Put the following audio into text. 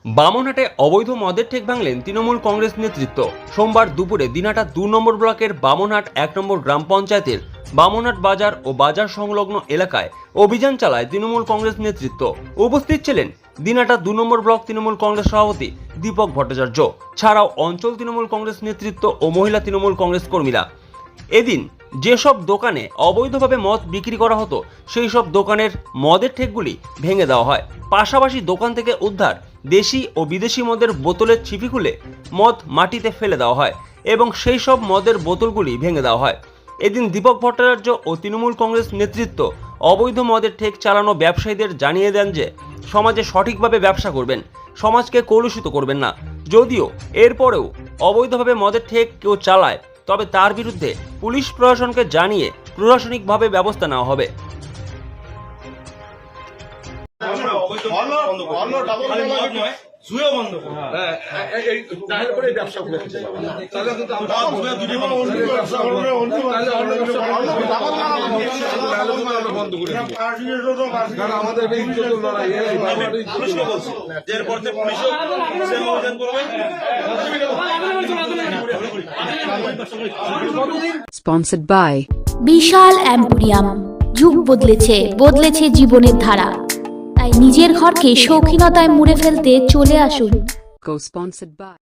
বামনহাটে অবৈধ মদের ঠেক ভাঙলেন তৃণমূল কংগ্রেস নেতৃত্ব। সোমবার দুপুরে দিনহাটা 2 নম্বর ব্লকের বামনহাট 1 নম্বর গ্রাম পঞ্চায়েতের বামনহাট বাজার ও বাজার সংলগ্ন এলাকায় অভিযান চালায় তৃণমূল কংগ্রেস নেতৃত্ব। উপস্থিত ছিলেন দিনহাটা 2 নম্বর ব্লক তৃণমূল কংগ্রেস সভাপতি দীপক ভট্টাচার্য ছাড়াও অঞ্চল তৃণমূল কংগ্রেস নেতৃত্ব ও মহিলা তৃণমূল কংগ্রেস কর্মীরা। এদিন যেসব দোকানে অবৈধভাবে মদ বিক্রি করা হতো সেই সব দোকানের মদের ঠেকগুলি ভেঙে দেওয়া হয়। পাশাপাশি দোকান থেকে উদ্ধার দেশি ও বিদেশি মদের বোতলের ছিপি খুলে মদ মাটিতে ফেলে দেওয়া হয় এবং সেই সব মদের বোতলগুলি ভেঙে দেওয়া হয়। এদিন দীপক ভট্টাচার্য ও তৃণমূল কংগ্রেস নেতৃত্ব অবৈধ মদের ঠেক চালানো ব্যবসায়ীদের জানিয়ে দেন যে সমাজে সঠিকভাবে ব্যবসা করবেন, সমাজকে কলুষিত করবেন না। যদিও এরপরেও অবৈধভাবে মদের ঠেক কেউ চালায় তবে তার বিরুদ্ধে পুলিশ প্রশাসনকে জানিয়ে প্রশাসনিকভাবে ব্যবস্থা নেওয়া হবে। Sponsored by Bishal emporium. যুগ বদলেছে, বদলেছে জীবনের ধারা। তাই নিজের ঘরকে শৌখিনতায় মুড়ে ফেলতে চলে আসুন। Co-sponsored by